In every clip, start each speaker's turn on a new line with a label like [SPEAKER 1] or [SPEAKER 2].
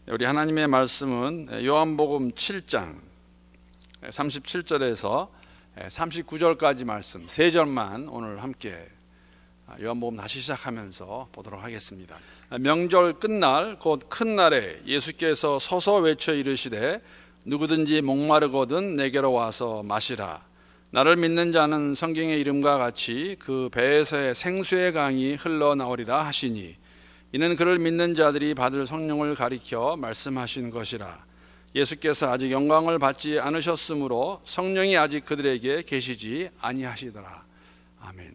[SPEAKER 1] 우리 하나님의 말씀은 요한복음 7장 37절에서 39절까지 말씀 3절만 오늘 함께 요한복음 다시 시작하면서 보도록 하겠습니다. 명절 끝날 곧 큰 날에 예수께서 서서 외쳐 이르시되 누구든지 목마르거든 내게로 와서 마시라. 나를 믿는 자는 성경의 이름과 같이 그 배에서의 생수의 강이 흘러나오리라 하시니 이는 그를 믿는 자들이 받을 성령을 가리켜 말씀하신 것이라. 예수께서 아직 영광을 받지 않으셨으므로 성령이 아직 그들에게 계시지 아니하시더라. 아멘.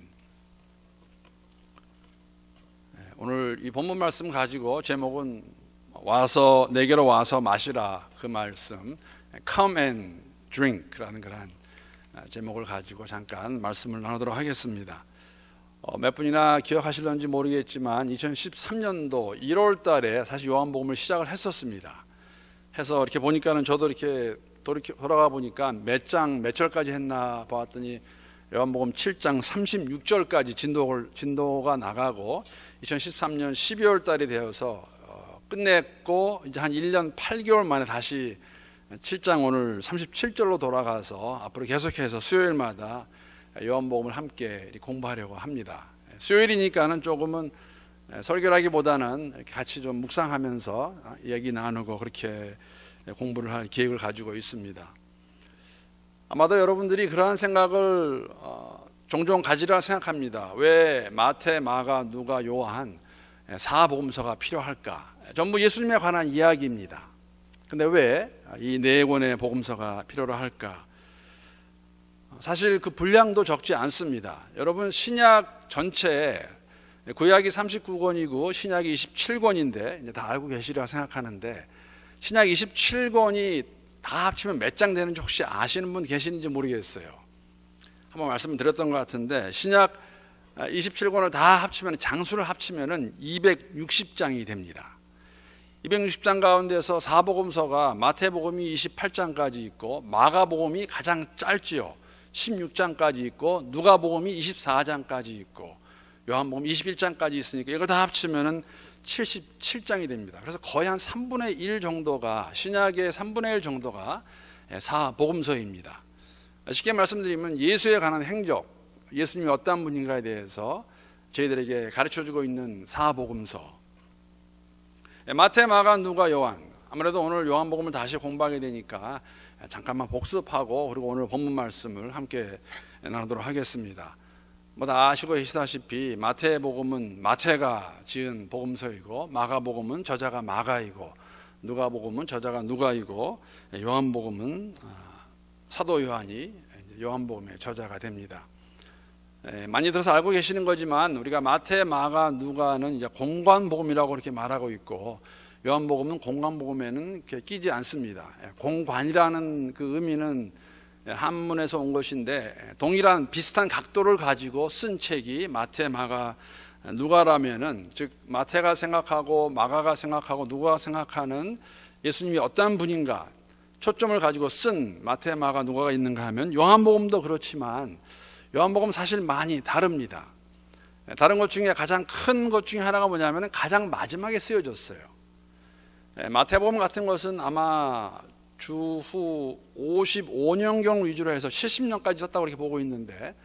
[SPEAKER 1] 오늘 이 본문 말씀 가지고 제목은 와서 내게로 와서 마시라, 그 말씀 Come and Drink라는 그런 제목을 가지고 잠깐 말씀을 나누도록 하겠습니다. 몇 분이나 기억하실런지 모르겠지만 2013년도 1월 달에 사실 요한복음을 시작을 했었습니다. 해서 이렇게 보니까는 저도 이렇게 돌아가 보니까 몇 절까지 했나 봤더니 요한복음 7장 36절까지 진도가 나가고 2013년 12월 달이 되어서 끝냈고 이제 한 1년 8개월 만에 다시 7장 오늘 37절로 돌아가서 앞으로 계속해서 수요일마다 요한복음을 함께 공부하려고 합니다. 수요일이니까는 조금은 설교라기보다는 이렇게 같이 좀 묵상하면서 얘기 나누고 그렇게 공부를 할 계획을 가지고 있습니다. 아마도 여러분들이 그러한 생각을 종종 가지라 생각합니다. 왜 마태, 마가, 누가, 요한 4복음서가 필요할까? 전부 예수님에 관한 이야기입니다. 근데 왜 이 4권의 복음서가 필요로 할까? 사실 그 분량도 적지 않습니다. 여러분, 신약 전체에 구약이 39권이고 신약이 27권인데 이제 다 알고 계시리라 생각하는데, 신약 27권이 다 합치면 몇 장 되는지 혹시 아시는 분 계시는지 모르겠어요. 한번 말씀을 드렸던 것 같은데, 신약 27권을 다 합치면, 장수를 합치면 260장이 됩니다. 260장 가운데서 사복음서가 마태복음이 28장까지 있고, 마가복음이 가장 짧지요. 16장까지 있고, 누가복음이 24장까지 있고, 요한복음 21장까지 있으니까 이걸 다 합치면 77장이 됩니다. 그래서 거의 한 3분의 1 정도가, 신약의 3분의 1 정도가 사복음서입니다. 쉽게 말씀드리면 예수에 관한 행적, 예수님이 어떤 분인가에 대해서 저희들에게 가르쳐주고 있는 사복음서. 마태, 마가, 누가, 요한. 아무래도 오늘 요한복음을 다시 공부하게 되니까 잠깐만 복습하고, 그리고 오늘 본문 말씀을 함께 나누도록 하겠습니다. 뭐 다 아시고 계시다시피 마태복음은 마태가 지은 복음서이고, 마가복음은 저자가 마가이고, 누가복음은 저자가 누가이고, 요한복음은 사도 요한이 요한복음의 저자가 됩니다. 많이 들어서 알고 계시는 거지만 우리가 마태, 마가, 누가는 이제 공관복음이라고 이렇게 말하고 있고, 요한복음은 공관복음에는 이렇게 끼지 않습니다. 공관이라는 그 의미는 한문에서 온 것인데, 동일한 비슷한 각도를 가지고 쓴 책이 마태, 마가, 누가라면은, 즉 마태가 생각하고 마가가 생각하고 누가가 생각하는 예수님이 어떤 분인가 초점을 가지고 쓴 마태, 마가, 누가가 있는가 하면 요한복음도 그렇지만 요한복음 사실 많이 다릅니다. 다른 것 중에 가장 큰 것 중에 하나가 뭐냐면 가장 마지막에 쓰여졌어요. 마태복음 같은 것은 아마 주후 55년경 위주로 해서 70년까지 썼다고 이렇게 보고 있는데,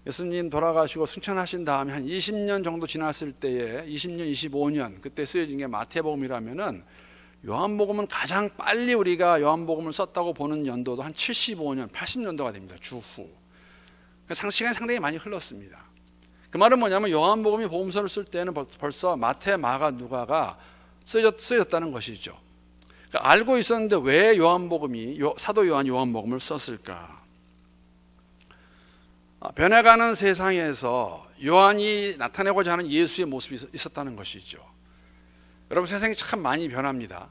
[SPEAKER 1] 예수님 돌아가시고 승천하신 다음에 한 20년 정도 지났을 때에 20년, 25년 그때 쓰여진 게 마태복음이라면은, 요한복음은 가장 빨리 우리가 요한복음을 썼다고 보는 연도도 한 75년, 80년도가 됩니다. 주후. 시간이 상당히 많이 흘렀습니다. 그 말은 뭐냐면 요한복음이 복음서를 쓸 때는 벌써 마태, 마가, 누가가 쓰여졌다는 것이죠. 그러니까 알고 있었는데 왜 요한복음이, 사도 요한 요한복음을 썼을까? 변해가는 세상에서 요한이 나타내고자 하는 예수의 모습이 있었다는 것이죠. 여러분, 세상이 참 많이 변합니다.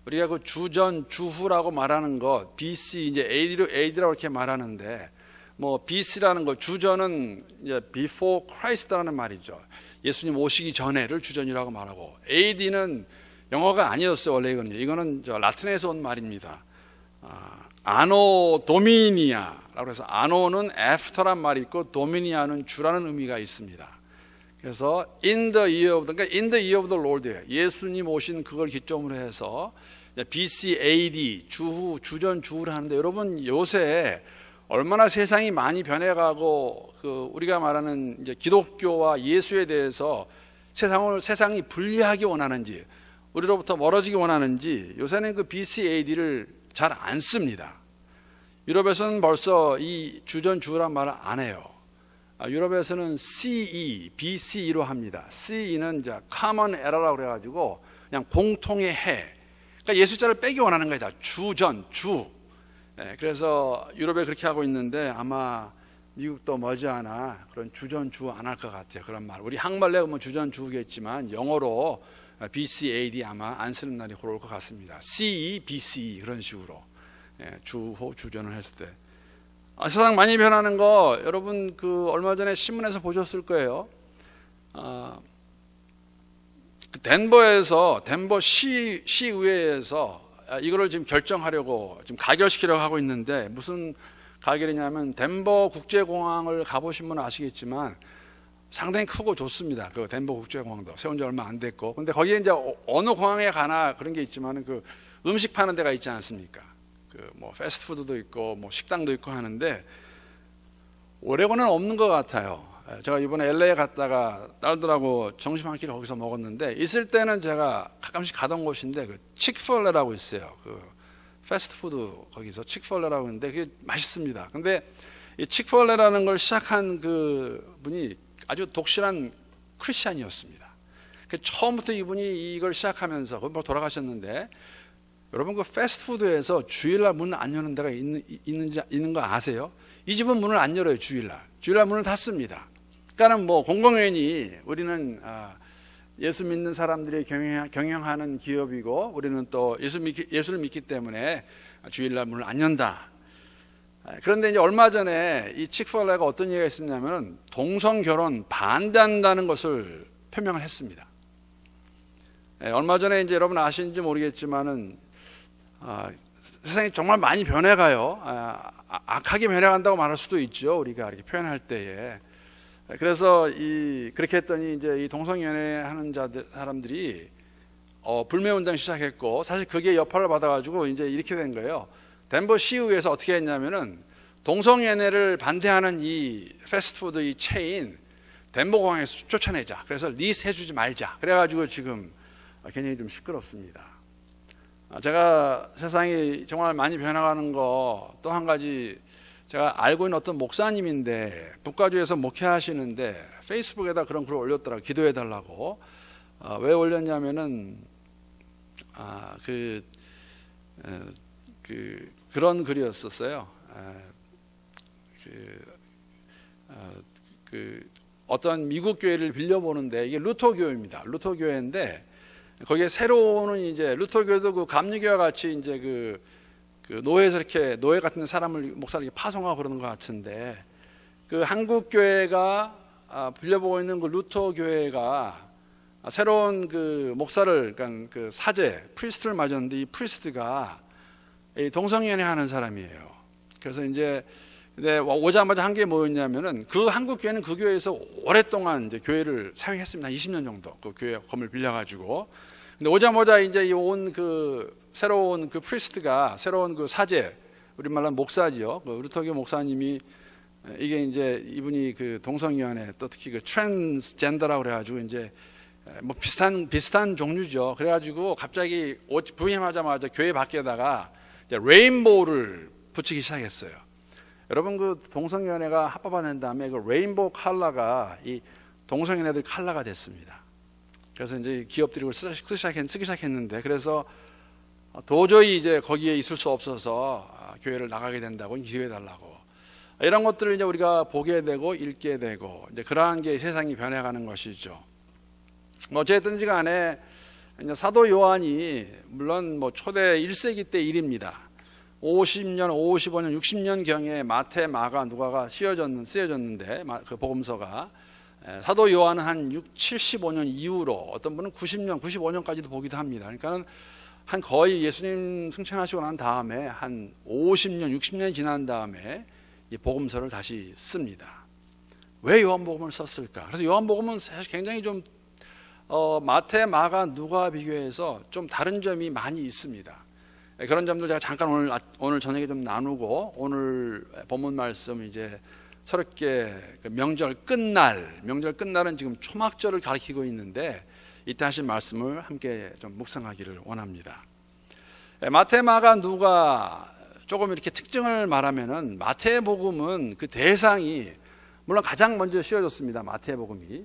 [SPEAKER 1] 우리가 그 주전, 주후라고 말하는 것, BC, 이제 AD라고 이렇게 말하는데, 뭐 BC라는 거, 주전은 이제 before Christ라는 말이죠. 예수님 오시기 전에를 주전이라고 말하고, AD는 영어가 아니었어요. 원래 이거는 라틴에서 온 말입니다. 아노 도미니아라고 해서, 아노는 after란 말이 있고 도미니아는 주라는 의미가 있습니다. 그래서 in the year of the Lord, 예수님 오신 그걸 기점으로 해서 BC, AD, 주후, 주전, 주후를 하는데, 여러분 요새 얼마나 세상이 많이 변해가고 우리가 말하는 이제 기독교와 예수에 대해서 세상이 분리하기 원하는지, 우리로부터 멀어지기 원하는지 요새는 그 BC, AD를 잘 안 씁니다. 유럽에서는 벌써 이 주전, 주후란 말을 안 해요. 유럽에서는 CE, BCE로 합니다. CE는 이제 Common Era라고 그래가지고 그냥 공통의 해. 그러니까 예수자를 빼기 원하는 거다. 주전, 주. 그래서 유럽에 그렇게 하고 있는데 아마 미국도 머지않아 그런 주전, 주 안 할 것 같아요. 그런 말. 우리 한말로 보면 주전, 주겠지만 영어로 BC, AD 아마 안 쓰는 날이 올 것 같습니다. CE, BCE 그런 식으로 주호, 주전을 했을 때. 세상 많이 변하는 거 여러분 얼마 전에 신문에서 보셨을 거예요. 덴버 시의회에서 이거를 지금 결정하려고 지금 가결시키려고 하고 있는데, 무슨 가결이냐면 덴버 국제공항을 가보신 분은 아시겠지만 상당히 크고 좋습니다. 그 덴버 국제공항도 세운 지 얼마 안 됐고, 근데 거기에 이제 어느 공항에 가나 그런 게 있지만은 그 음식 파는 데가 있지 않습니까? 뭐 패스트푸드도 있고 뭐 식당도 있고 하는데 오레곤은 없는 것 같아요. 제가 이번에 LA에 갔다가 딸들하고 점심 한 끼를 거기서 먹었는데, 있을 때는 제가 가끔씩 가던 곳인데 칙플레라고 있어요. 패스트푸드 거기서 칙플레라고 있는데 그게 맛있습니다. 근데 이 칙플레라는 걸 시작한 그 분이 아주 독실한 크리스찬이었습니다. 처음부터 이분이 이걸 시작하면서 거기 돌아가셨는데, 여러분 그 패스트푸드에서 주일날 문을 안 여는 데가 있는 거 아세요? 이 집은 문을 안 열어요. 주일날 문을 닫습니다. 그러니까는 뭐 공공연히 우리는 예수 믿는 사람들이 경영하는 기업이고, 우리는 또 예수를 믿기 때문에 주일날 문을 안 연다. 그런데 이제 얼마 전에 이 칙플레가 어떤 얘기가 있었냐면 동성 결혼 반대한다는 것을 표명을 했습니다. 얼마 전에 이제 여러분 아시는지 모르겠지만은 세상이 정말 많이 변해가요. 악하게 변해간다고 말할 수도 있죠. 우리가 이렇게 표현할 때에. 그래서 그렇게 했더니 이제 이 동성연애하는 사람들이 불매운동 시작했고, 사실 그게 여파를 받아가지고 이제 이렇게 된 거예요. 덴버 시의회에서 어떻게 했냐면은 동성연애를 반대하는 이 패스트푸드 이 체인 덴버 공항에서 쫓아내자. 그래서 리스 해주지 말자. 그래가지고 지금 굉장히 좀 시끄럽습니다. 제가 세상이 정말 많이 변화가는 거 또 한 가지, 제가 알고 있는 어떤 목사님인데 북가주에서 목회하시는데 페이스북에다 그런 글을 올렸더라고요. 기도해 달라고. 왜 올렸냐면은 그런 글이었었어요. 어떤 미국 교회를 빌려보는데, 이게 루터 교회입니다. 루터 교회인데 거기에 새로운 이제 루터 교회도 그 감리교와 같이 이제 그 노예에서 이렇게 노예 같은 목사를 이렇게 파송하고 그러는 것 같은데, 그 한국 교회가 빌려보고 있는 그 루터 교회가 새로운 그 목사를, 그러니까 그 사제 프리스트를 맞았는데, 이 프리스트가 동성연애 하는 사람이에요. 그래서 이제 오자마자 한 게 뭐였냐면은, 그 한국 교회는 그 교회에서 오랫동안 이제 교회를 사용했습니다. 20년 정도 그 교회 건물 빌려가지고. 근데 오자마자 이제 온 새로운 그 프리스트가, 새로운 그 사제, 우리말로 목사지요. 그 루터교 목사님이, 이게 이제 이분이 그 동성연애, 또 특히 그 트랜스젠더라고 그래가지고 이제 뭐 비슷한 종류죠. 그래가지고 갑자기 부임하자마자 교회 밖에다가 이제 레인보우를 붙이기 시작했어요. 여러분 그 동성연애가 합법화된 다음에 그 레인보우 컬러가 이 동성연애들 컬러가 됐습니다. 그래서 이제 기업들이 그걸 쓰기 시작했는데, 그래서 도저히 이제 거기에 있을 수 없어서 교회를 나가게 된다고 기도해 달라고, 이런 것들을 이제 우리가 보게 되고 읽게 되고, 이제 그러한 게 세상이 변해가는 것이죠. 어쨌든지 간에 사도 요한이, 물론 뭐 초대 1세기 때 일입니다. 50년, 55년, 60년 경에 마태, 마가, 누가가 쓰여졌는데 그 복음서가, 사도 요한은 한 75년 이후로, 어떤 분은 90년, 95년까지도 보기도 합니다. 그러니까는 한 거의 예수님 승천하시고 난 다음에 한 50년, 60년이 지난 다음에 이 복음서를 다시 씁니다. 왜 요한복음을 썼을까? 그래서 요한복음은 사실 굉장히 좀 마태, 마가, 누가 비교해서 좀 다른 점이 많이 있습니다. 그런 점들 제가 잠깐 오늘 저녁에 좀 나누고, 오늘 본문 말씀 이제 새롭게 명절 끝날은 지금 초막절을 가리키고 있는데, 이때 하신 말씀을 함께 좀 묵상하기를 원합니다. 마태, 마가, 누가 조금 이렇게 특징을 말하면은, 마태복음은 그 대상이 물론 가장 먼저 씌워졌습니다. 마태복음이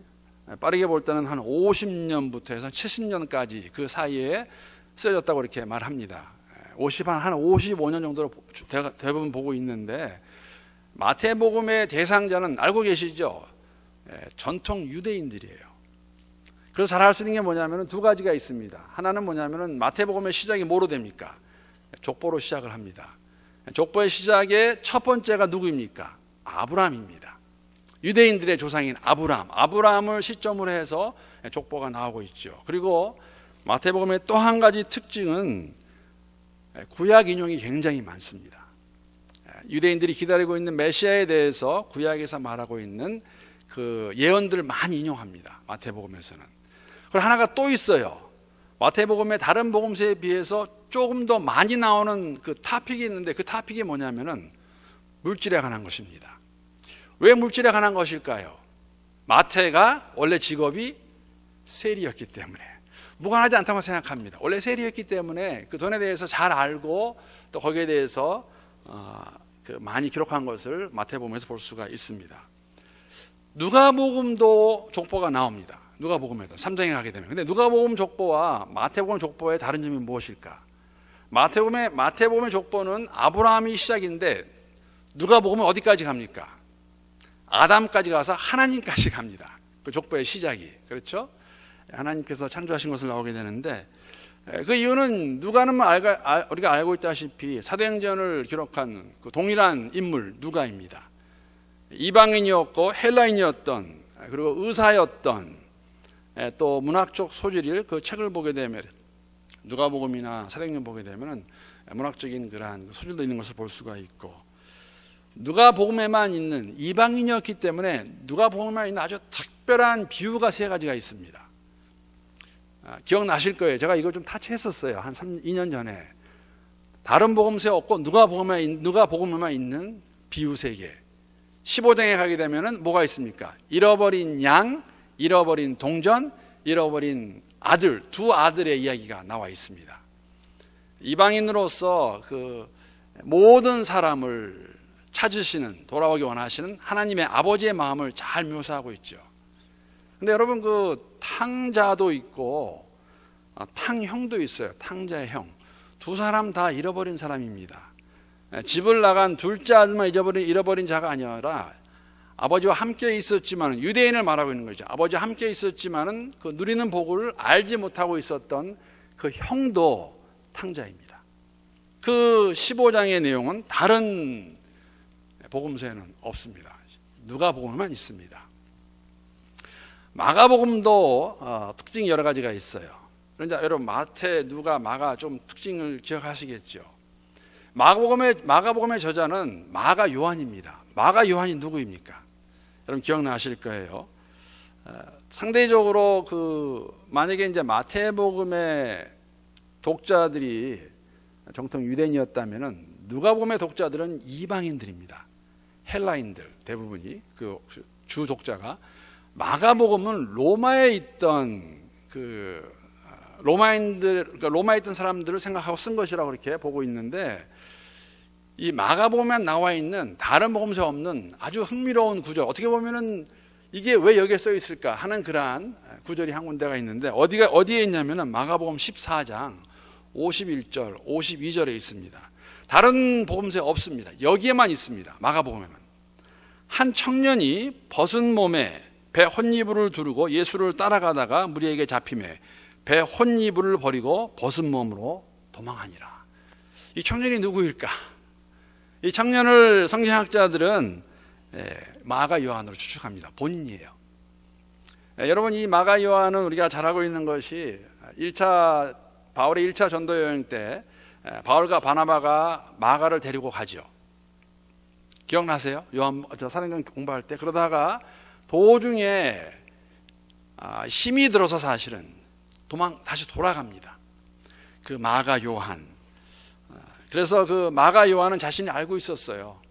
[SPEAKER 1] 빠르게 볼 때는 한 50년부터 해서 70년까지 그 사이에 쓰여졌다고 이렇게 말합니다. 한 55년 정도로 대부분 보고 있는데, 마태복음의 대상자는 알고 계시죠? 전통 유대인들이에요. 그래서 잘 알 수 있는 게 뭐냐면 두 가지가 있습니다. 하나는 뭐냐면 마태복음의 시작이 뭐로 됩니까? 족보로 시작을 합니다. 족보의 시작의 첫 번째가 누구입니까? 아브라함입니다. 유대인들의 조상인 아브라함을 시점으로 해서 족보가 나오고 있죠. 그리고 마태복음의 또 한 가지 특징은 구약 인용이 굉장히 많습니다. 유대인들이 기다리고 있는 메시아에 대해서 구약에서 말하고 있는 그 예언들을 많이 인용합니다. 마태복음에서는. 그리고 하나가 또 있어요. 마태복음의 다른 복음서에 비해서 조금 더 많이 나오는 그 토픽이 있는데, 그 토픽이 뭐냐면은 물질에 관한 것입니다. 왜 물질에 관한 것일까요? 마태가 원래 직업이 세리였기 때문에, 무관하지 않다고 생각합니다. 원래 세리였기 때문에 그 돈에 대해서 잘 알고 또 거기에 대해서 많이 기록한 것을 마태복음에서 볼 수가 있습니다. 누가복음도 족보가 나옵니다. 누가복음에도 3장에 가게 되면. 근데 누가복음 족보와 마태복음 족보의 다른 점이 무엇일까? 마태복음의 족보는 아브라함이 시작인데, 누가복음은 어디까지 갑니까? 아담까지 가서 하나님까지 갑니다. 그 족보의 시작이. 그렇죠? 하나님께서 창조하신 것을 나오게 되는데, 그 이유는 누가는 우리가 알고 있다시피 사도행전을 기록한 그 동일한 인물 누가입니다. 이방인이었고 헬라인이었던, 그리고 의사였던, 또 문학적 소질일 그 책을 보게 되면, 누가복음이나 사도행전 보게 되면 문학적인 그러한 소질도 있는 것을 볼 수가 있고, 누가복음에만 있는 이방인이었기 때문에 누가복음에만 있는 아주 특별한 비유가 세 가지가 있습니다. 기억나실 거예요. 제가 이걸 좀 타치했었어요. 한 2년 전에. 다른 복음서에 없고 누가복음에만 있는 비유 세 개. 15장에 가게 되면은 뭐가 있습니까? 잃어버린 양, 잃어버린 동전, 잃어버린 아들, 두 아들의 이야기가 나와 있습니다. 이방인으로서 그 모든 사람을 찾으시는, 돌아오기 원하시는 하나님의 아버지의 마음을 잘 묘사하고 있죠. 근데 여러분, 그 탕자도 있고 탕형도 있어요. 탕자의 형. 두 사람 다 잃어버린 사람입니다. 집을 나간 둘째 아들만 잃어버린 자가 아니라 아버지와 함께 있었지만, 유대인을 말하고 있는 거죠. 아버지와 함께 있었지만은 그 누리는 복을 알지 못하고 있었던 그 형도 탕자입니다. 그 15장의 내용은 다른 복음서에는 없습니다. 누가복음에만 있습니다. 마가복음도 특징이 여러 가지가 있어요. 그러니까 여러분, 마태, 누가, 마가 좀 특징을 기억하시겠죠. 마가복음의 저자는 마가 요한입니다. 마가 요한이 누구입니까? 여러분 기억나실 거예요. 상대적으로 만약에 이제 마태복음의 독자들이 정통 유대인이었다면은 누가복음의 독자들은 이방인들입니다. 헬라인들 대부분이 그 주 독자가. 마가복음은 로마에 있던 로마에 있던 사람들을 생각하고 쓴 것이라고 그렇게 보고 있는데, 이 마가복음에 나와 있는 다른 복음서에 없는 아주 흥미로운 구절, 어떻게 보면은 이게 왜 여기에 써 있을까 하는 그러한 구절이 한 군데가 있는데, 어디에 있냐면은 마가복음 14장 51절, 52절에 있습니다. 다른 복음서에 없습니다. 여기에만 있습니다. 마가복음에만. 한 청년이 벗은 몸에 배 혼이불을 두르고 예수를 따라가다가 무리에게 잡히매 배 혼이불을 버리고 벗은 몸으로 도망하니라. 이 청년이 누구일까? 이 청년을 성경학자들은 마가 요한으로 추측합니다. 본인이에요. 여러분, 이 마가 요한은 우리가 잘 알고 있는 것이 바울의 1차 전도 여행 때 바울과 바나바가 마가를 데리고 가죠. 기억나세요? 사도행전 공부할 때. 그러다가 도중에 힘이 들어서 사실은 다시 돌아갑니다. 그 마가 요한. 그래서 그 마가 요한은 자신이 알고 있었어요.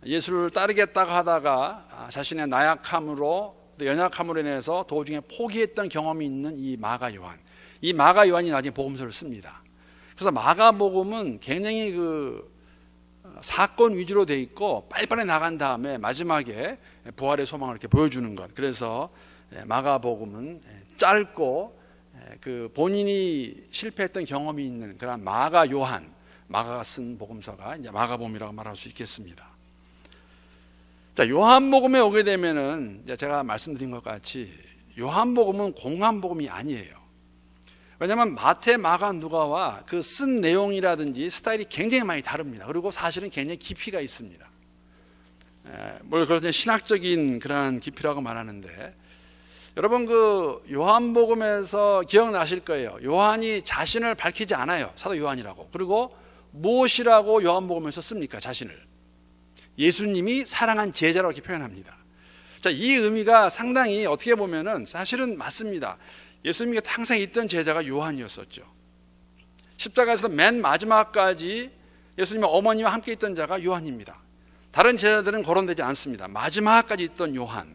[SPEAKER 1] 예수를 따르겠다고 하다가 자신의 나약함으로, 연약함으로 인해서 도중에 포기했던 경험이 있는 이 마가 요한. 이 마가 요한이 나중에 복음서를 씁니다. 그래서 마가복음은 굉장히 사건 위주로 돼 있고 빨리빨리 나간 다음에 마지막에 부활의 소망을 이렇게 보여주는 것. 그래서 마가복음은 짧고 본인이 실패했던 경험이 있는 그런 마가 요한, 마가가 쓴 복음서가 이제 마가복음이라고 말할 수 있겠습니다. 자, 요한복음에 오게 되면은 제가 말씀드린 것 같이 요한복음은 공관복음이 아니에요. 왜냐하면 마태, 마가, 누가와 그 쓴 내용이라든지 스타일이 굉장히 많이 다릅니다. 그리고 사실은 굉장히 깊이가 있습니다. 물론 그것은 신학적인 그러한 깊이라고 말하는데, 여러분 그 요한복음에서 기억나실 거예요. 요한이 자신을 밝히지 않아요. 사도 요한이라고. 그리고 무엇이라고 요한복음에서 씁니까? 자신을. 예수님이 사랑한 제자라고 이렇게 표현합니다. 자, 이 의미가 상당히 어떻게 보면은 사실은 맞습니다. 예수님이 항상 있던 제자가 요한이었었죠. 십자가에서 맨 마지막까지 예수님의 어머니와 함께 있던 자가 요한입니다. 다른 제자들은 거론되지 않습니다. 마지막까지 있던 요한.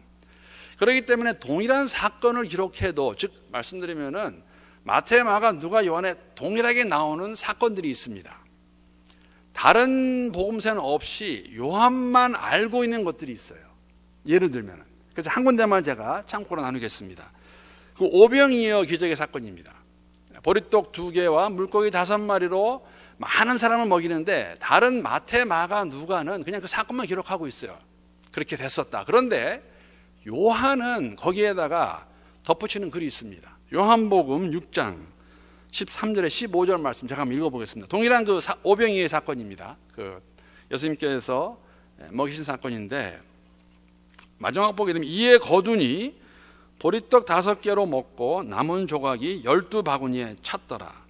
[SPEAKER 1] 그렇기 때문에 동일한 사건을 기록해도, 즉 말씀드리면은 마태, 마가, 누가, 요한에 동일하게 나오는 사건들이 있습니다. 다른 복음서는 없이 요한만 알고 있는 것들이 있어요. 예를 들면은, 그래서 한 군데만 제가 참고로 나누겠습니다. 그 오병이어 기적의 사건입니다. 보리떡 2개와 물고기 5마리로 많은 사람을 먹이는데 다른 마태, 마가, 누가는 그냥 그 사건만 기록하고 있어요. 그렇게 됐었다. 그런데 요한은 거기에다가 덧붙이는 글이 있습니다. 요한복음 6장 13절에 15절 말씀 제가 한번 읽어보겠습니다. 동일한 그 오병이어의 사건입니다. 그 예수님께서 먹이신 사건인데, 마지막 보게 되면 이에 거두니 보리떡 5개로 먹고 남은 조각이 12바구니에 찼더라.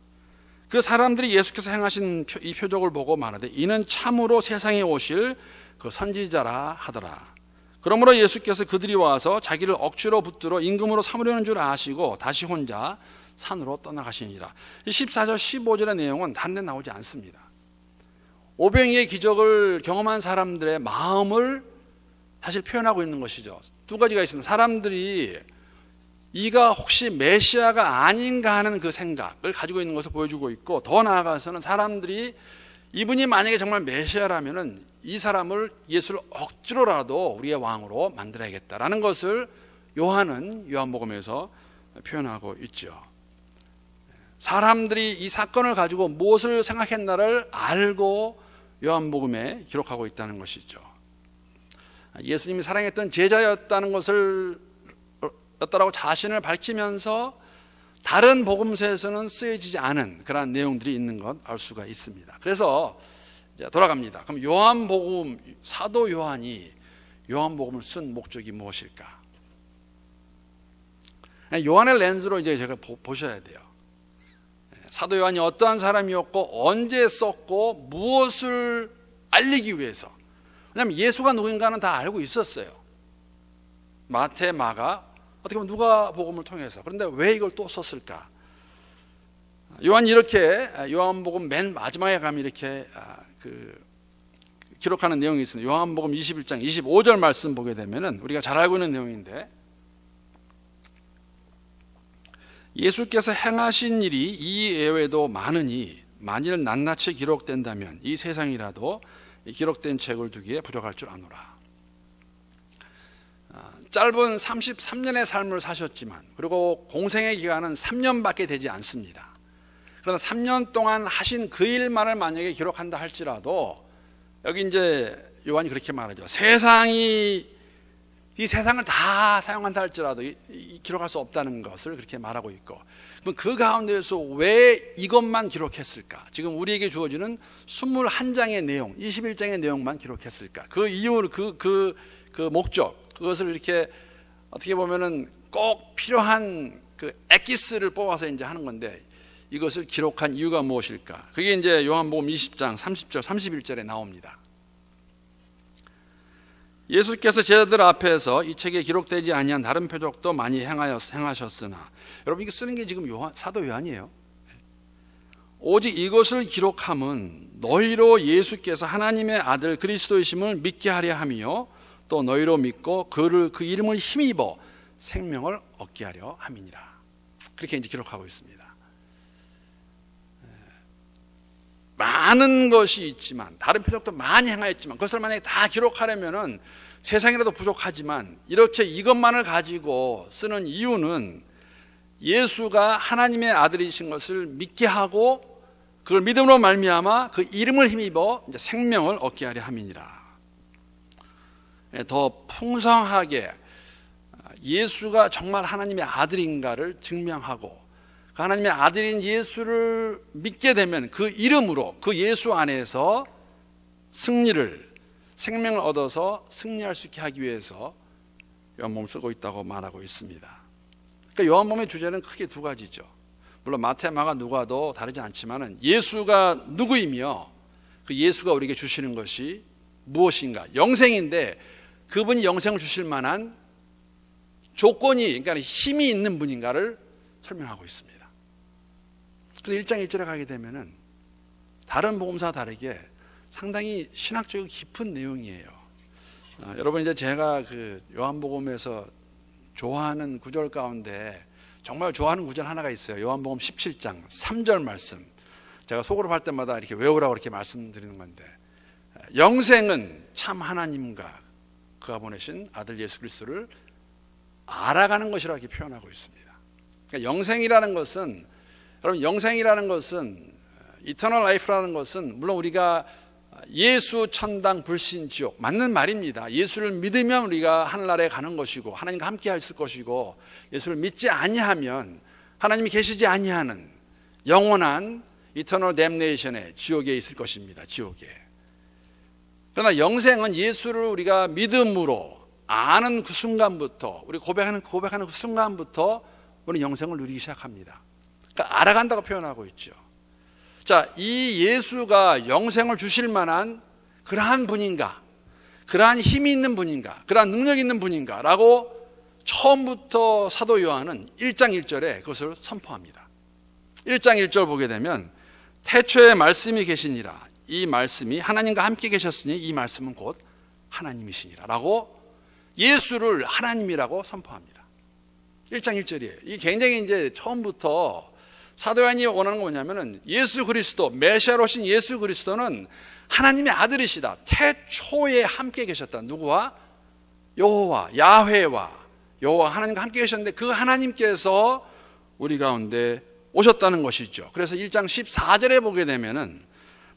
[SPEAKER 1] 그 사람들이 예수께서 행하신 이 표적을 보고 말하되 이는 참으로 세상에 오실 그 선지자라 하더라. 그러므로 예수께서 그들이 와서 자기를 억지로 붙들어 임금으로 삼으려는 줄 아시고 다시 혼자 산으로 떠나가시니라. 14절 15절의 내용은 다른 데 나오지 않습니다. 오병이의 기적을 경험한 사람들의 마음을 사실 표현하고 있는 것이죠. 2가지가 있습니다. 사람들이 이가 혹시 메시아가 아닌가 하는 그 생각을 가지고 있는 것을 보여주고 있고, 더 나아가서는 사람들이 이분이 만약에 정말 메시아라면은 이 사람을, 예수를 억지로라도 우리의 왕으로 만들어야겠다라는 것을 요한은 요한복음에서 표현하고 있죠. 사람들이 이 사건을 가지고 무엇을 생각했나를 알고 요한복음에 기록하고 있다는 것이죠. 예수님이 사랑했던 제자였다는 것을 였다라고 자신을 밝히면서 다른 복음서에서는 쓰여지지 않은 그러한 내용들이 있는 것 알 수가 있습니다. 그래서 이제 돌아갑니다. 그럼 요한복음, 사도 요한이 요한복음을 쓴 목적이 무엇일까? 요한의 렌즈로 이제 제가 보셔야 돼요. 사도 요한이 어떠한 사람이었고 언제 썼고 무엇을 알리기 위해서. 왜냐하면 예수가 누구인가는 다 알고 있었어요. 마태, 마가, 어떻게 보면 누가복음을 통해서. 그런데 왜 이걸 또 썼을까? 요한이 이렇게, 요한복음 맨 마지막에 가면 이렇게 기록하는 내용이 있습니다. 요한복음 21장 25절 말씀 보게 되면은 우리가 잘 알고 있는 내용인데, 예수께서 행하신 일이 이 외에도 많으니 만일 낱낱이 기록된다면 이 세상이라도 기록된 책을 두기에 부족할 줄 아노라. 짧은 33년의 삶을 사셨지만, 그리고 공생의 기간은 3년밖에 되지 않습니다. 그러나 3년 동안 하신 그 일만을 만약에 기록한다 할지라도, 여기 이제 요한이 그렇게 말하죠. 이 세상을 다 사용한다 할지라도 기록할 수 없다는 것을 그렇게 말하고 있고, 그럼 그 가운데서 왜 이것만 기록했을까? 지금 우리에게 주어지는 21장의 내용, 21장의 내용만 기록했을까? 그 이유, 그 목적, 그것을 이렇게 어떻게 보면은 꼭 필요한 그 엑기스를 뽑아서 이제 하는 건데, 이것을 기록한 이유가 무엇일까? 그게 이제 요한복음 20장 30절 31절에 나옵니다. 예수께서 제자들 앞에서 이 책에 기록되지 아니한 다른 표적도 많이 행하셨으나, 여러분 이거 쓰는 게 지금 사도 요한이에요. 오직 이것을 기록함은 너희로 예수께서 하나님의 아들 그리스도이심을 믿게 하려 함이요 또 너희로 믿고 그 이름을 힘입어 생명을 얻게 하려 함이니라. 그렇게 이제 기록하고 있습니다. 많은 것이 있지만, 다른 표적도 많이 행하였지만, 그것을 만약에 다 기록하려면은 세상이라도 부족하지만, 이렇게 이것만을 가지고 쓰는 이유는 예수가 하나님의 아들이신 것을 믿게 하고 그걸 믿음으로 말미암아 그 이름을 힘입어 이제 생명을 얻게 하려 함이니라. 더 풍성하게 예수가 정말 하나님의 아들인가를 증명하고, 그 하나님의 아들인 예수를 믿게 되면 그 이름으로, 그 예수 안에서 생명을 얻어서 승리할 수 있게 하기 위해서 요한복음을 쓰고 있다고 말하고 있습니다. 그러니까 요한복음의 주제는 크게 두 가지죠. 물론 마태, 마가, 누가도 다르지 않지만 예수가 누구이며 그 예수가 우리에게 주시는 것이 무엇인가, 영생인데 그분이 영생을 주실 만한 조건이, 그러니까 힘이 있는 분인가를 설명하고 있습니다. 그래서 1장 1절에 가게 되면은 다른 복음사와 다르게 상당히 신학적이고 깊은 내용이에요. 여러분 이제 제가 그 요한복음에서 좋아하는 구절 가운데 정말 좋아하는 구절 하나가 있어요. 요한복음 17장 3절 말씀. 제가 속으로 할 때마다 이렇게 외우라고 이렇게 말씀드리는 건데, 영생은 참 하나님과 그가 보내신 아들 예수 그리스도를 알아가는 것이라고 이렇게 표현하고 있습니다. 그러니까 영생이라는 것은, 여러분 영생이라는 것은, 이터널 라이프라는 것은 물론 우리가 예수 천당 불신 지옥 맞는 말입니다. 예수를 믿으면 우리가 하늘나라에 가는 것이고 하나님과 함께 있을 것이고, 예수를 믿지 아니하면 하나님이 계시지 아니하는 영원한 이터널 댐네이션의 지옥에 있을 것입니다. 지옥에. 그러나 영생은 예수를 우리가 믿음으로 아는 그 순간부터, 우리 고백하는 그 순간부터 우리는 영생을 누리기 시작합니다. 그러니까 알아간다고 표현하고 있죠. 자, 이 예수가 영생을 주실 만한 그러한 분인가, 그러한 힘이 있는 분인가, 그러한 능력이 있는 분인가 라고 처음부터 사도 요한은 1장 1절에 그것을 선포합니다. 1장 1절 보게 되면 태초에 말씀이 계시니라, 이 말씀이 하나님과 함께 계셨으니 이 말씀은 곧 하나님이시니라 라고 예수를 하나님이라고 선포합니다. 1장 1절이에요. 이 굉장히 이제 처음부터 사도 요한이 원하는 건 뭐냐면은 예수 그리스도, 메시아로 오신 예수 그리스도는 하나님의 아들이시다. 태초에 함께 계셨다. 누구와? 여호와, 야훼와 여호와 하나님과 함께 계셨는데 그 하나님께서 우리 가운데 오셨다는 것이죠. 그래서 1장 14절에 보게 되면은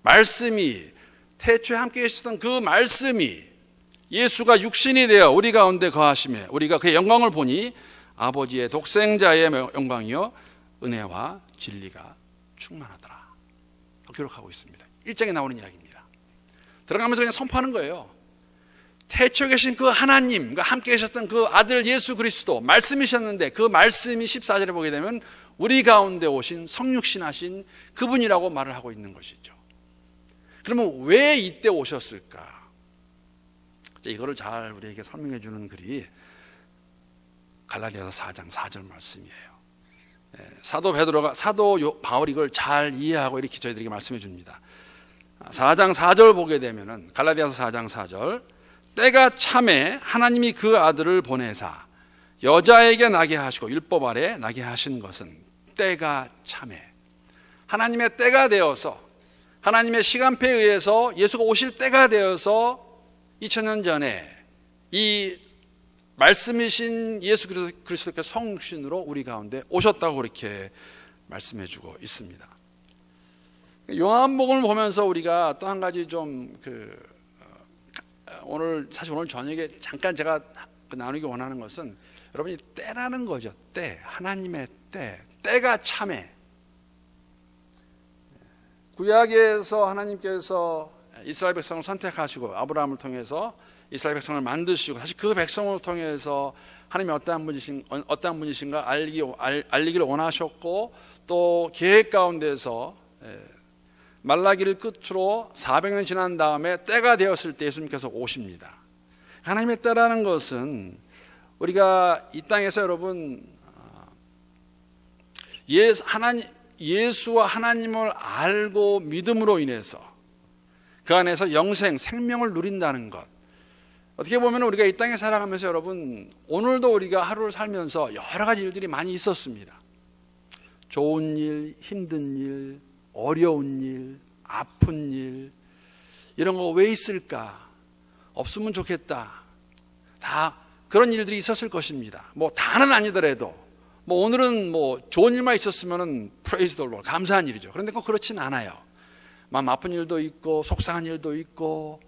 [SPEAKER 1] 말씀이, 태초에 함께 계셨던 그 말씀이 예수가 육신이 되어 우리 가운데 거하심에 우리가 그의 영광을 보니 아버지의 독생자의 영광이요 은혜와 진리가 충만하더라. 기록하고 있습니다. 1장에 나오는 이야기입니다. 들어가면서 그냥 선포하는 거예요. 태초에 계신 그 하나님과 함께 계셨던 그 아들 예수 그리스도 말씀이셨는데, 그 말씀이 14절에 보게 되면 우리 가운데 오신 성육신하신 그분이라고 말을 하고 있는 것이죠. 그러면 왜 이때 오셨을까? 이거를 잘 우리에게 설명해 주는 글이 갈라디아서 4장 4절 말씀이에요. 사도 바울이 이걸 잘 이해하고 이렇게 저희들에게 말씀해 줍니다. 4장 4절 보게 되면은 갈라디아서 4장 4절, 때가 참에 하나님이 그 아들을 보내사 여자에게 나게 하시고 율법 아래 나게 하신 것은 때가 참에, 하나님의 때가 되어서, 하나님의 시간표에 의해서 예수가 오실 때가 되어서 2000년 전에 이 말씀이신 예수 그리스도께서 성육신으로 우리 가운데 오셨다고 그렇게 말씀해 주고 있습니다. 요한복음을 보면서 우리가 또 한 가지 좀 오늘 저녁에 잠깐 제가 나누기 원하는 것은, 여러분이 때라는 거죠. 때, 하나님의 때가 참에. 구약에서 하나님께서 이스라엘 백성을 선택하시고 아브라함을 통해서 이스라엘 백성을 만드시고, 사실 그 백성을 통해서 하나님이 어떠한 분이신가 알리기를 원하셨고, 또 계획 가운데서 말라기를 끝으로 400년 지난 다음에 때가 되었을 때 예수님께서 오십니다. 하나님의 때라는 것은 우리가 이 땅에서 여러분 예수와 하나님을 알고 믿음으로 인해서 그 안에서 영생, 생명을 누린다는 것. 어떻게 보면 우리가 이 땅에 살아가면서 여러분 오늘도 우리가 하루를 살면서 여러 가지 일들이 많이 있었습니다. 좋은 일, 힘든 일, 어려운 일, 아픈 일, 이런 거 왜 있을까? 없으면 좋겠다. 다 그런 일들이 있었을 것입니다. 뭐 다는 아니더라도 뭐 오늘은 뭐 좋은 일만 있었으면은 praise the Lord, 감사한 일이죠. 그런데 꼭 그렇진 않아요. 마음 아픈 일도 있고 속상한 일도 있고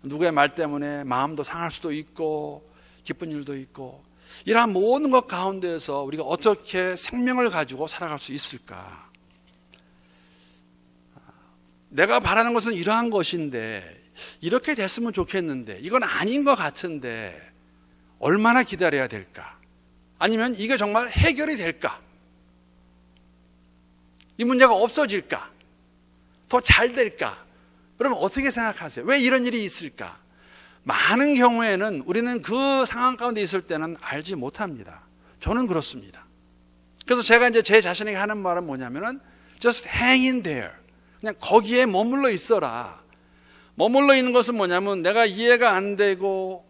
[SPEAKER 1] 누구의 말 때문에 마음도 상할 수도 있고 기쁜 일도 있고, 이러한 모든 것 가운데에서 우리가 어떻게 생명을 가지고 살아갈 수 있을까? 내가 바라는 것은 이러한 것인데 이렇게 됐으면 좋겠는데 이건 아닌 것 같은데 얼마나 기다려야 될까? 아니면 이게 정말 해결이 될까? 이 문제가 없어질까? 더 잘 될까? 그러면 어떻게 생각하세요? 왜 이런 일이 있을까? 많은 경우에는 우리는 그 상황 가운데 있을 때는 알지 못합니다. 저는 그렇습니다. 그래서 제가 이제 제 자신에게 하는 말은 뭐냐면은 just hang in there. 그냥 거기에 머물러 있어라. 머물러 있는 것은 뭐냐면 내가 이해가 안 되고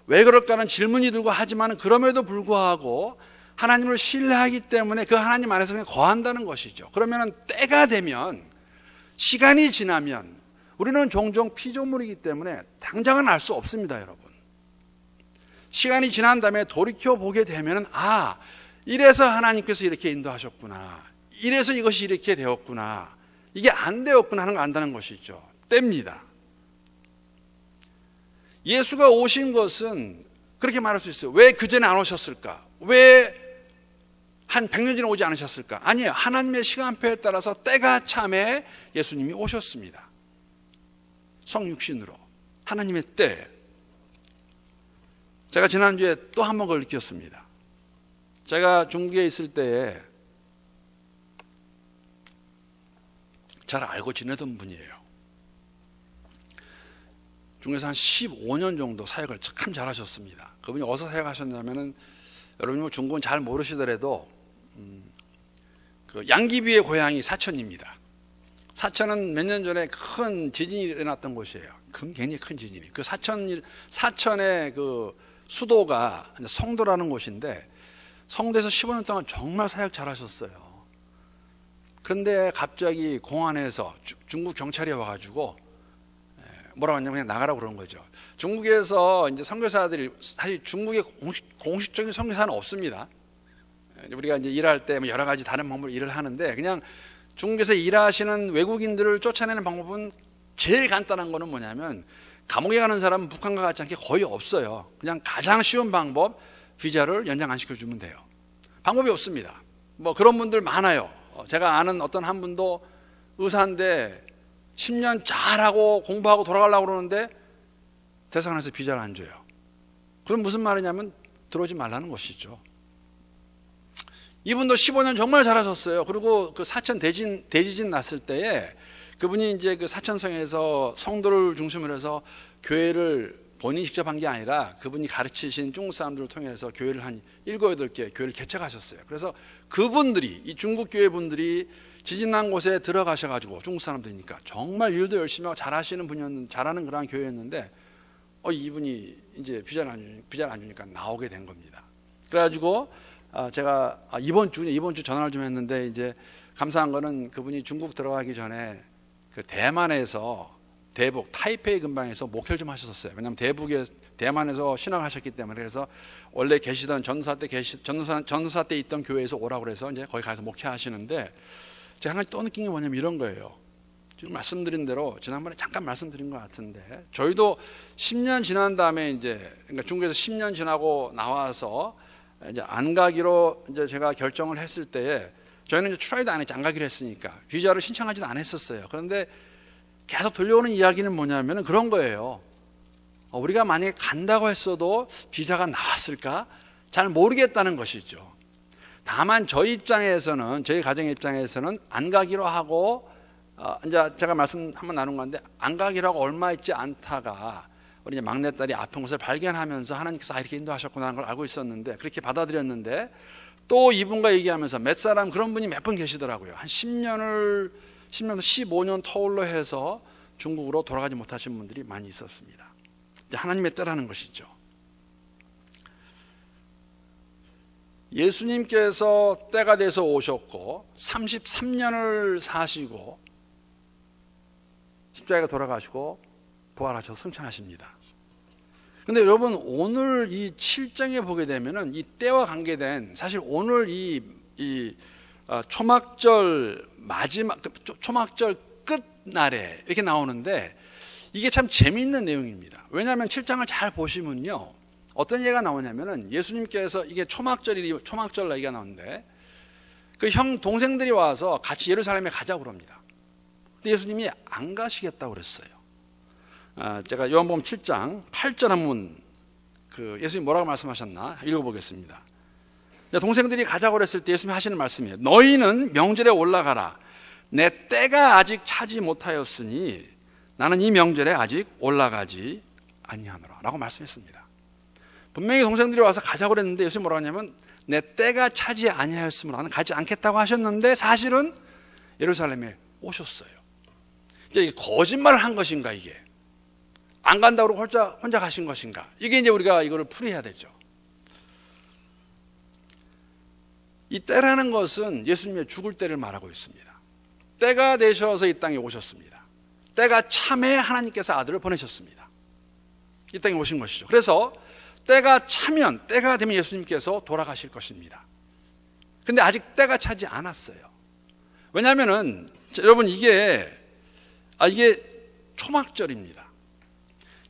[SPEAKER 1] 왜 그럴까는 질문이 들고 하지만 그럼에도 불구하고 하나님을 신뢰하기 때문에 그 하나님 안에서 그냥 거한다는 것이죠. 그러면 때가 되면, 시간이 지나면 우리는 종종 피조물이기 때문에 당장은 알 수 없습니다, 여러분. 시간이 지난 다음에 돌이켜보게 되면 이래서 하나님께서 이렇게 인도하셨구나, 이래서 이것이 이렇게 되었구나, 이게 안 되었구나 하는 걸 안다는 것이죠. 때입니다. 예수가 오신 것은 그렇게 말할 수 있어요. 왜 그전에 안 오셨을까? 왜 한 100년 전에 오지 않으셨을까? 아니에요. 하나님의 시간표에 따라서 때가 참에 예수님이 오셨습니다. 성육신으로 하나님의 때. 제가 지난주에 또 한 번 그걸 느꼈습니다. 제가 중국에 있을 때에 잘 알고 지내던 분이에요. 중국에서 한 15년 정도 사역을 참 잘하셨습니다. 그분이 어디서 사역하셨냐면은, 여러분이 뭐 중국은 잘 모르시더라도 그 양귀비의 고향이 사천입니다. 사천은 몇 년 전에 큰 지진이 일어났던 곳이에요. 굉장히 큰 지진이. 그 사천의 그 수도가 성도라는 곳인데, 성도에서 15년 동안 정말 사역 잘하셨어요. 그런데 갑자기 공안에서 중국 경찰이 와가지고 뭐라고 하냐면 그냥 나가라고 그런 거죠. 중국에서 이제 선교사들이, 사실 중국의 공식적인 선교사는 없습니다. 우리가 이제 일할 때 여러 가지 다른 방법으로 일을 하는데, 그냥 중국에서 일하시는 외국인들을 쫓아내는 방법은 제일 간단한 거는 뭐냐면, 감옥에 가는 사람은 북한과 같지 않게 거의 없어요. 그냥 가장 쉬운 방법, 비자를 연장 안 시켜주면 돼요. 방법이 없습니다. 뭐 그런 분들 많아요. 제가 아는 어떤 한 분도 의사인데 10년 잘하고 공부하고 돌아가려고 그러는데 대사관에서 비자를 안 줘요. 그럼 무슨 말이냐면 들어오지 말라는 것이죠. 이분도 15년 정말 잘하셨어요. 그리고 그 사천 대지진 났을 때에 그분이 이제 그 사천성에서 성도를 중심으로 해서 교회를 본인이 직접 한 게 아니라 그분이 가르치신 중국 사람들을 통해서 교회를 한 7, 8개 교회를 개척하셨어요. 그래서 그분들이, 이 중국 교회 분들이 지진 난 곳에 들어가셔가지고, 중국 사람들이니까 정말 일도 열심히 하고 잘하시는 분이었는데, 잘하는 그런 교회였는데 이분이 이제 비자를 안 주니까 나오게 된 겁니다. 그래가지고 제가 이번 주 전화를 좀 했는데, 이제 감사한 거는 그분이 중국 들어가기 전에 그 대만에서 대북 타이페이 근방에서 목회를 좀 하셨었어요. 왜냐하면 대만에서 신학하셨기 때문에. 그래서 원래 계시던 전도사 때 있던 교회에서 오라고 그래서 이제 거기 가서 목회하시는데, 제가 한 가지 또 느낀 게 뭐냐면 이런 거예요. 지금 말씀드린 대로 지난번에 잠깐 말씀드린 것 같은데, 저희도 10년 지난 다음에 그러니까 중국에서 10년 지나고 나와서 이제 안 가기로 이제 제가 결정을 했을 때에, 저희는 이제 트라이도 안 했지, 안 가기로 했으니까 비자를 신청하지도 않았었어요. 그런데 계속 들려오는 이야기는 뭐냐면 그런 거예요. 우리가 만약에 간다고 했어도 비자가 나왔을까? 잘 모르겠다는 것이죠. 다만 저희 가정의 입장에서는 안 가기로 하고, 이제 제가 말씀 한번 나눈 건데, 안 가기로 하고 얼마 있지 않다가 우리 막내딸이 아픈 것을 발견하면서 하나님께서 이렇게 인도하셨구나 하는 걸 알고 있었는데, 그렇게 받아들였는데, 또 이분과 얘기하면서 몇 사람 그런 분이 몇 분 계시더라고요. 한 10년을 15년 터울로 해서 중국으로 돌아가지 못하신 분들이 많이 있었습니다. 이제 하나님의 때라는 것이죠. 예수님께서 때가 돼서 오셨고 33년을 사시고 십자가에 돌아가시고 부활하셔서 승천하십니다. 그런데 여러분, 오늘 이 7장에 보게 되면은 이 때와 관계된, 사실 오늘 이 초막절 마지막, 초막절 끝날에 이렇게 나오는데, 이게 참 재미있는 내용입니다. 왜냐하면 7장을 잘 보시면요, 어떤 얘기가 나오냐면은 예수님께서, 이게 초막절 얘기가 나오는데, 그 형 동생들이 와서 같이 예루살렘에 가자고 그럽니다. 근데 예수님이 안 가시겠다고 그랬어요. 제가 요한복음 7장 8절 한번 예수님 뭐라고 말씀하셨나 읽어보겠습니다. 동생들이 가자고 그랬을 때 예수님이 하시는 말씀이에요. 너희는 명절에 올라가라. 내 때가 아직 차지 못하였으니 나는 이 명절에 아직 올라가지 아니하노라 라고 말씀했습니다. 분명히 동생들이 와서 가자고 그랬는데 예수님이 뭐라고 하냐면 내 때가 차지 아니하였으므로 나는 가지 않겠다고 하셨는데, 사실은 예루살렘에 오셨어요. 이제 거짓말을 한 것인가, 이게 안 간다고 혼자 가신 것인가? 이게 이제 우리가 이거를 풀이해야 되죠. 이 때라는 것은 예수님의 죽을 때를 말하고 있습니다. 때가 되셔서 이 땅에 오셨습니다. 때가 참에 하나님께서 아들을 보내셨습니다. 이 땅에 오신 것이죠. 그래서 때가 차면, 때가 되면 예수님께서 돌아가실 것입니다. 근데 아직 때가 차지 않았어요. 왜냐하면은 여러분, 이게 초막절입니다.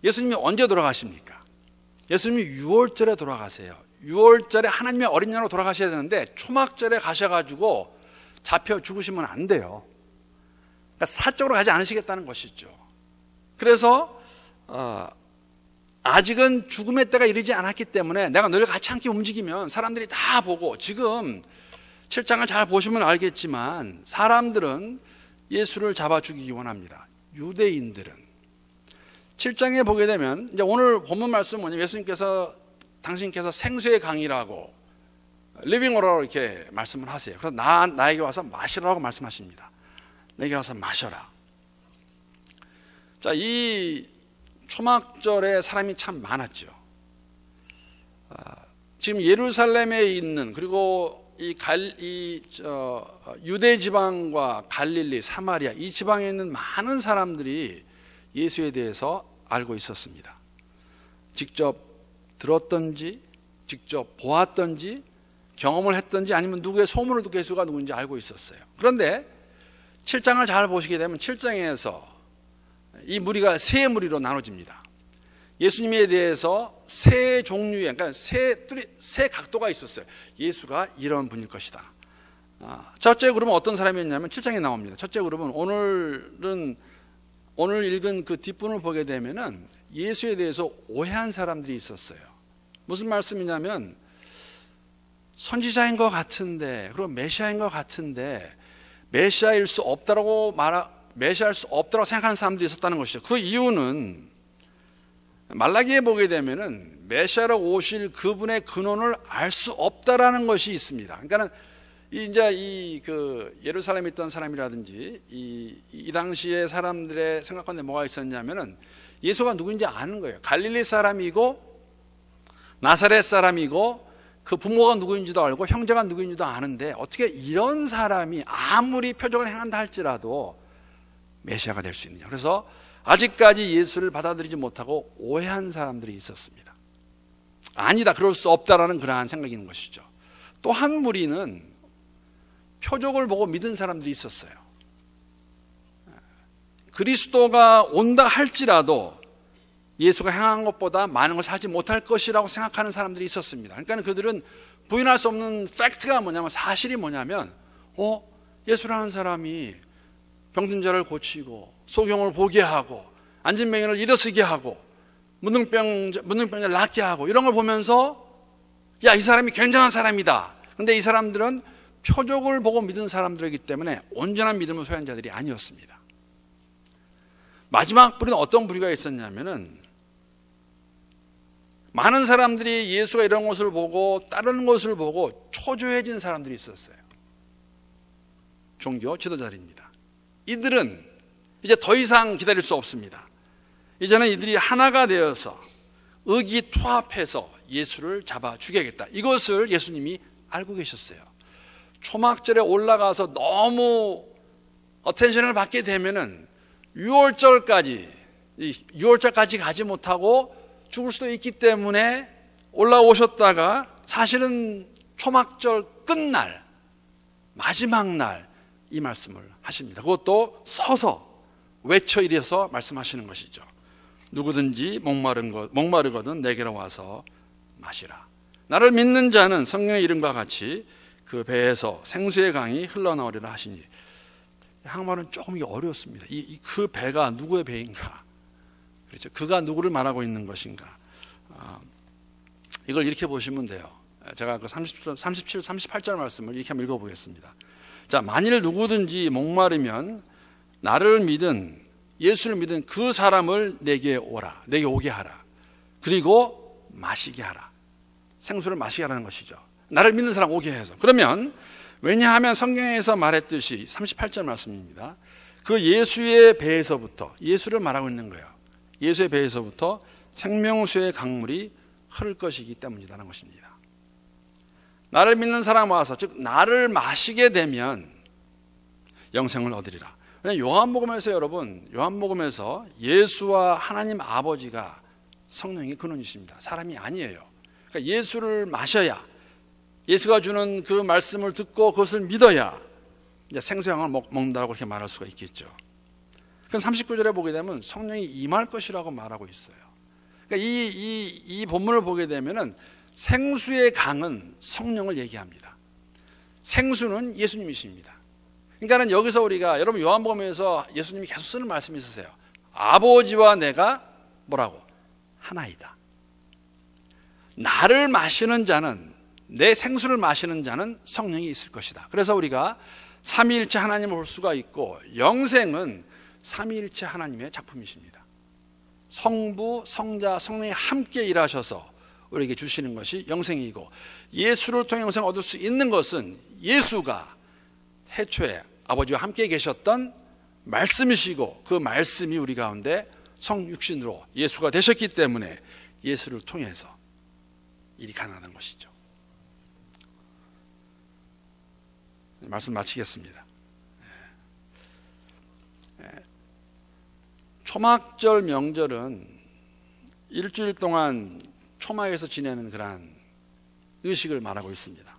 [SPEAKER 1] 예수님이 언제 돌아가십니까? 예수님이 6월절에 돌아가세요. 6월절에 하나님의 어린 양으로 돌아가셔야 되는데 초막절에 가셔가지고 잡혀 죽으시면 안 돼요. 그러니까 사적으로 가지 않으시겠다는 것이죠. 그래서 아직은 죽음의 때가 이르지 않았기 때문에 내가 너를 같이 함께 움직이면 사람들이 다 보고, 지금 7장을 잘 보시면 알겠지만 사람들은 예수를 잡아 죽이기 원합니다. 유대인들은. 7장에 보게 되면, 이제 오늘 본문 말씀은 뭐냐면 예수님께서, 당신께서 생수의 강이라고, 리빙 워터라고 이렇게 말씀을 하세요. 그래서 나에게 와서 마시라고 말씀하십니다. 내게 와서 마셔라. 자, 이 초막절에 사람이 참 많았죠. 지금 예루살렘에 있는, 그리고 유대 지방과 갈릴리, 사마리아 이 지방에 있는 많은 사람들이 예수에 대해서 알고 있었습니다. 직접 들었던지, 직접 보았던지, 경험을 했던지, 아니면 누구의 소문을 듣고 예수가 누군지 알고 있었어요. 그런데 7장을 잘 보시게 되면 7장에서 이 무리가 세 무리로 나눠집니다. 예수님에 대해서 세 종류의, 그러니까 세 각도가 있었어요. 예수가 이런 분일 것이다. 첫째 그룹은 어떤 사람이었냐면 7장에 나옵니다. 첫째 그룹은 오늘 읽은 그 뒷분을 보게 되면은 예수에 대해서 오해한 사람들이 있었어요. 무슨 말씀이냐면 선지자인 것 같은데, 그리고 메시아인 것 같은데 메시아일 수 없다고 생각하는 사람들이 있었다는 것이죠. 그 이유는 말라기에 보게 되면은 메시아로 오실 그분의 근원을 알 수 없다라는 것이 있습니다. 그러니까는 이제 예루살렘에 있던 사람이라든지 이 당시에 사람들의 생각 가운데 뭐가 있었냐면은 예수가 누구인지 아는 거예요. 갈릴리 사람이고 나사렛 사람이고 그 부모가 누구인지도 알고 형제가 누구인지도 아는데 어떻게 이런 사람이 아무리 표적을 행한다 할지라도 메시아가 될 수 있느냐. 그래서 아직까지 예수를 받아들이지 못하고 오해한 사람들이 있었습니다. 아니다, 그럴 수 없다라는 그러한 생각이 있는 것이죠. 또 한 무리는 표적을 보고 믿은 사람들이 있었어요. 그리스도가 온다 할지라도 예수가 행한 것보다 많은 것을 하지 못할 것이라고 생각하는 사람들이 있었습니다. 그러니까 그들은 부인할 수 없는 팩트가 뭐냐면, 사실이 뭐냐면 예수라는 사람이 병든 자를 고치고 소경을 보게 하고 앉은 병인을 일어서게 하고 문둥병자를 낫게 하고 이런 걸 보면서 야, 이 사람이 굉장한 사람이다. 그런데 이 사람들은 표적을 보고 믿은 사람들이기 때문에 온전한 믿음을 소유한 자들이 아니었습니다. 마지막 부류는 어떤 부류가 있었냐면은 많은 사람들이 예수가 이런 것을 보고 다른 것을 보고 초조해진 사람들이 있었어요. 종교 지도자들입니다. 이들은 이제 더 이상 기다릴 수 없습니다. 이제는 이들이 하나가 되어서 의기투합해서 예수를 잡아 죽여야겠다. 이것을 예수님이 알고 계셨어요. 초막절에 올라가서 너무 어텐션을 받게 되면은 6월절까지 가지 못하고 죽을 수도 있기 때문에 올라오셨다가 사실은 초막절 끝날 마지막 날 이 말씀을 하십니다. 그것도 서서 외쳐 일어서 말씀하시는 것이죠. 누구든지 목마르거든 내게로 와서 마시라. 나를 믿는 자는 성령의 이름과 같이 그 배에서 생수의 강이 흘러나오리라 하시니. 한국말은 조금 어렵습니다. 그 배가 누구의 배인가? 그렇죠. 그가 누구를 말하고 있는 것인가? 이걸 이렇게 보시면 돼요. 제가 그 37, 38절 말씀을 이렇게 한번 읽어보겠습니다. 자, 만일 누구든지 목마르면 나를 믿은 예수를 믿은 그 사람을 내게 오게 하라. 그리고 마시게 하라. 생수를 마시게 하라는 것이죠. 나를 믿는 사람 오게 해서. 그러면 왜냐하면 성경에서 말했듯이 38절 말씀입니다. 그 예수의 배에서부터, 예수를 말하고 있는 거예요. 예수의 배에서부터 생명수의 강물이 흐를 것이기 때문이라는 것입니다. 나를 믿는 사람 와서, 즉 나를 마시게 되면 영생을 얻으리라. 요한복음에서 여러분, 요한복음에서 예수와 하나님 아버지가 성령의 근원이십니다. 사람이 아니에요. 그러니까 예수를 마셔야, 예수가 주는 그 말씀을 듣고 그것을 믿어야 이제 생수양을 먹는다고 그렇게 말할 수가 있겠죠. 그럼 39절에 보게 되면 성령이 임할 것이라고 말하고 있어요. 그러니까 이 본문을 보게 되면은 생수의 강은 성령을 얘기합니다. 생수는 예수님이십니다. 그러니까는 여기서 우리가, 여러분 요한복음에서 예수님이 계속 쓰는 말씀이 있으세요. 아버지와 내가 뭐라고? 하나이다. 나를 마시는 자는, 내 생수를 마시는 자는 성령이 있을 것이다. 그래서 우리가 삼위일체 하나님을 볼 수가 있고, 영생은 삼위일체 하나님의 작품이십니다. 성부, 성자, 성령이 함께 일하셔서 우리에게 주시는 것이 영생이고, 예수를 통해 영생을 얻을 수 있는 것은 예수가 태초에 아버지와 함께 계셨던 말씀이시고, 그 말씀이 우리 가운데 성육신으로 예수가 되셨기 때문에 예수를 통해서 일이 가능한 것이죠. 말씀 마치겠습니다. 초막절 명절은 일주일 동안 초막에서 지내는 그러한 의식을 말하고 있습니다.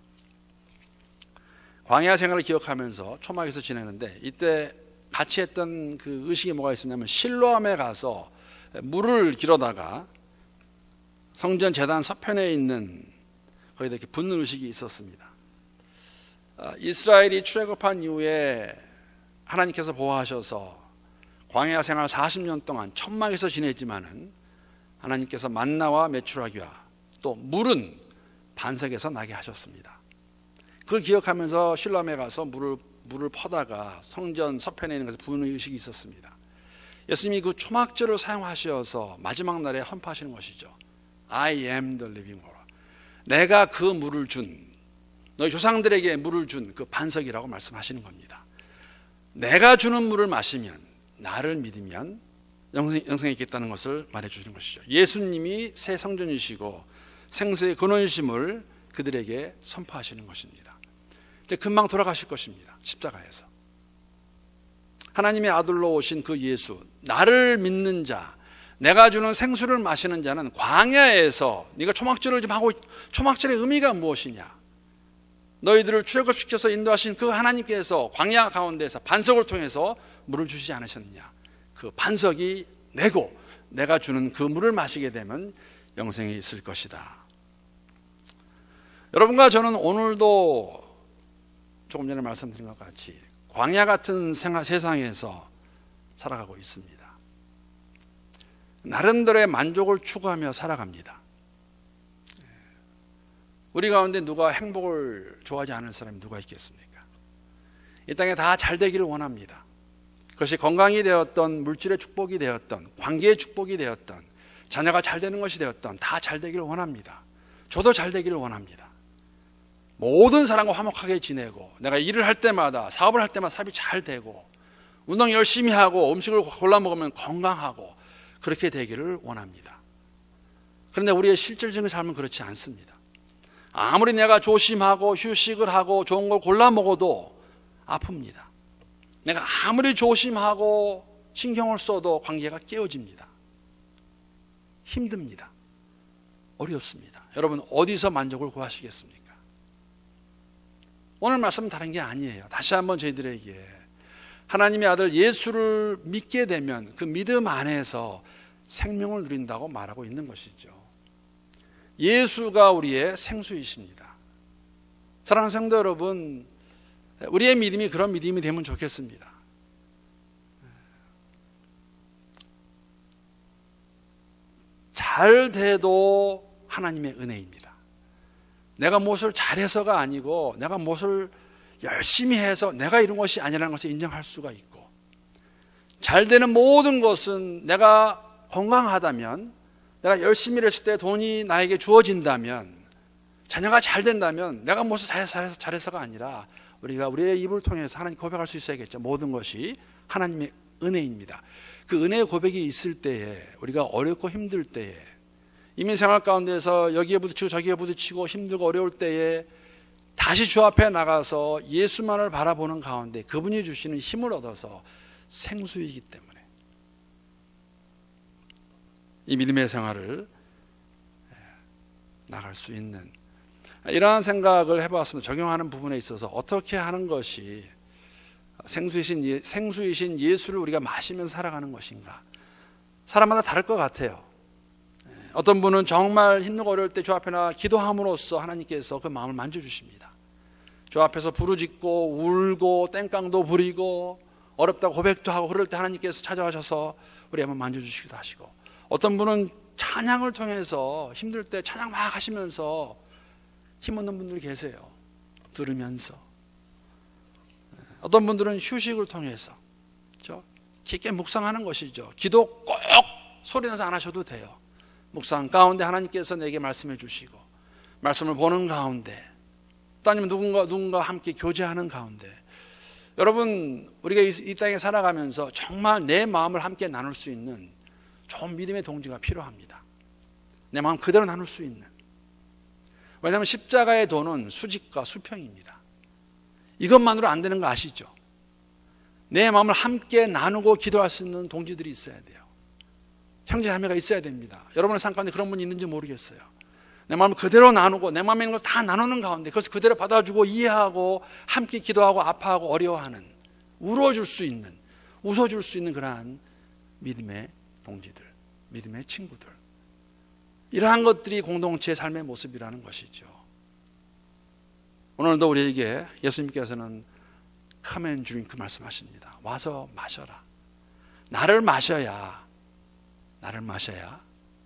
[SPEAKER 1] 광야 생활을 기억하면서 초막에서 지내는데, 이때 같이 했던 그 의식이 뭐가 있었냐면, 실로암에 가서 물을 길어다가 성전 제단 서편에 있는 거기다 이렇게 붓는 의식이 있었습니다. 이스라엘이 출애굽한 이후에 하나님께서 보호하셔서 광야 생활 40년 동안 천막에서 지냈지만은 하나님께서 만나와 메추라기와 또 물은 반석에서 나게 하셨습니다. 그걸 기억하면서 실로암에 가서 물을 퍼다가 성전 서편에 있는 것을 부는 의식이 있었습니다. 예수님이 그 초막절을 사용하셔서 마지막 날에 헌파하시는 것이죠. I am the living water. 내가 그 물을 준, 너희 조상들에게 물을 준 그 반석이라고 말씀하시는 겁니다. 내가 주는 물을 마시면, 나를 믿으면 영생이 있겠다는 것을 말해주시는 것이죠. 예수님이 새 성전이시고 생수의 근원이심을 그들에게 선포하시는 것입니다. 이제 금방 돌아가실 것입니다. 십자가에서 하나님의 아들로 오신 그 예수, 나를 믿는 자, 내가 주는 생수를 마시는 자는 광야에서, 네가 초막절을 좀 하고, 초막절의 의미가 무엇이냐, 너희들을 출애굽시켜서 인도하신 그 하나님께서 광야 가운데서 반석을 통해서 물을 주시지 않으셨느냐, 그 반석이 내고 내가 주는 그 물을 마시게 되면 영생이 있을 것이다. 여러분과 저는 오늘도 조금 전에 말씀드린 것 같이 광야 같은 세상에서 살아가고 있습니다. 나름대로의 만족을 추구하며 살아갑니다. 우리 가운데 누가 행복을 좋아하지 않는 사람이 누가 있겠습니까? 이 땅에 다 잘 되기를 원합니다. 그것이 건강이 되었던, 물질의 축복이 되었던, 관계의 축복이 되었던, 자녀가 잘 되는 것이 되었던 다 잘 되기를 원합니다. 저도 잘 되기를 원합니다. 모든 사람과 화목하게 지내고 내가 일을 할 때마다 사업을 할 때마다 사업이 잘 되고 운동 열심히 하고 음식을 골라 먹으면 건강하고 그렇게 되기를 원합니다. 그런데 우리의 실질적인 삶은 그렇지 않습니다. 아무리 내가 조심하고 휴식을 하고 좋은 걸 골라 먹어도 아픕니다. 내가 아무리 조심하고 신경을 써도 관계가 깨어집니다. 힘듭니다. 어렵습니다. 여러분 어디서 만족을 구하시겠습니까? 오늘 말씀은 다른 게 아니에요. 다시 한번 저희들에게 하나님의 아들 예수를 믿게 되면 그 믿음 안에서 생명을 누린다고 말하고 있는 것이죠. 예수가 우리의 생수이십니다. 사랑하는 성도 여러분, 우리의 믿음이 그런 믿음이 되면 좋겠습니다. 잘 돼도 하나님의 은혜입니다. 내가 무엇을 잘해서가 아니고 내가 무엇을 열심히 해서 내가 이룬 것이 아니라는 것을 인정할 수가 있고, 잘 되는 모든 것은 내가 건강하다면, 내가 열심히 했을 때 돈이 나에게 주어진다면, 자녀가 잘 된다면 내가 무엇을 잘해서가 아니라 우리가 우리의 입을 통해서 하나님 고백할 수 있어야겠죠. 모든 것이 하나님의 은혜입니다. 그 은혜의 고백이 있을 때에, 우리가 어렵고 힘들 때에, 이민 생활 가운데서 여기에 부딪히고 저기에 부딪히고 힘들고 어려울 때에 다시 주 앞에 나가서 예수만을 바라보는 가운데 그분이 주시는 힘을 얻어서 생수이기 때문에 이 믿음의 생활을 나갈 수 있는, 이러한 생각을 해봤습니다. 적용하는 부분에 있어서 어떻게 하는 것이 생수이신 예수를 우리가 마시면서 살아가는 것인가. 사람마다 다를 것 같아요. 어떤 분은 정말 힘들고 어려울 때 주 앞에 나가 기도함으로써 하나님께서 그 마음을 만져주십니다. 주 앞에서 부르짖고 울고 땡깡도 부리고 어렵다고 고백도 하고 그럴 때 하나님께서 찾아가셔서 우리 한번 만져주시기도 하시고, 어떤 분은 찬양을 통해서 힘들 때 찬양 막 하시면서 힘 얻는 분들 계세요. 들으면서. 어떤 분들은 휴식을 통해서 깊게 묵상하는 것이죠. 기도 꼭 소리내서 안 하셔도 돼요. 묵상 가운데 하나님께서 내게 말씀해 주시고, 말씀을 보는 가운데, 또 아니면 누군가 함께 교제하는 가운데, 여러분 우리가 이 땅에 살아가면서 정말 내 마음을 함께 나눌 수 있는 좋은 믿음의 동지가 필요합니다. 내 마음 그대로 나눌 수 있는. 왜냐하면 십자가의 도는 수직과 수평입니다. 이것만으로 안 되는 거 아시죠? 내 마음을 함께 나누고 기도할 수 있는 동지들이 있어야 돼요. 형제자매가 있어야 됩니다. 여러분의 삶 가운데 그런 분이 있는지 모르겠어요. 내 마음을 그대로 나누고 내 마음에 있는 것을 다 나누는 가운데 그것을 그대로 받아주고 이해하고 함께 기도하고 아파하고 어려워하는, 울어줄 수 있는, 웃어줄 수 있는 그러한 믿음의 동지들, 믿음의 친구들, 이러한 것들이 공동체의 삶의 모습이라는 것이죠. 오늘도 우리에게 예수님께서는 Come and drink 말씀하십니다. 와서 마셔라. 나를 마셔야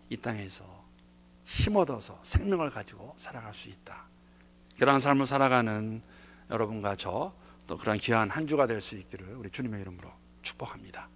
[SPEAKER 1] 이 땅에서 힘 얻어서 생명을 가지고 살아갈 수 있다. 그러한 삶을 살아가는 여러분과 저, 또 그러한 귀한 한 주가 될 수 있기를 우리 주님의 이름으로 축복합니다.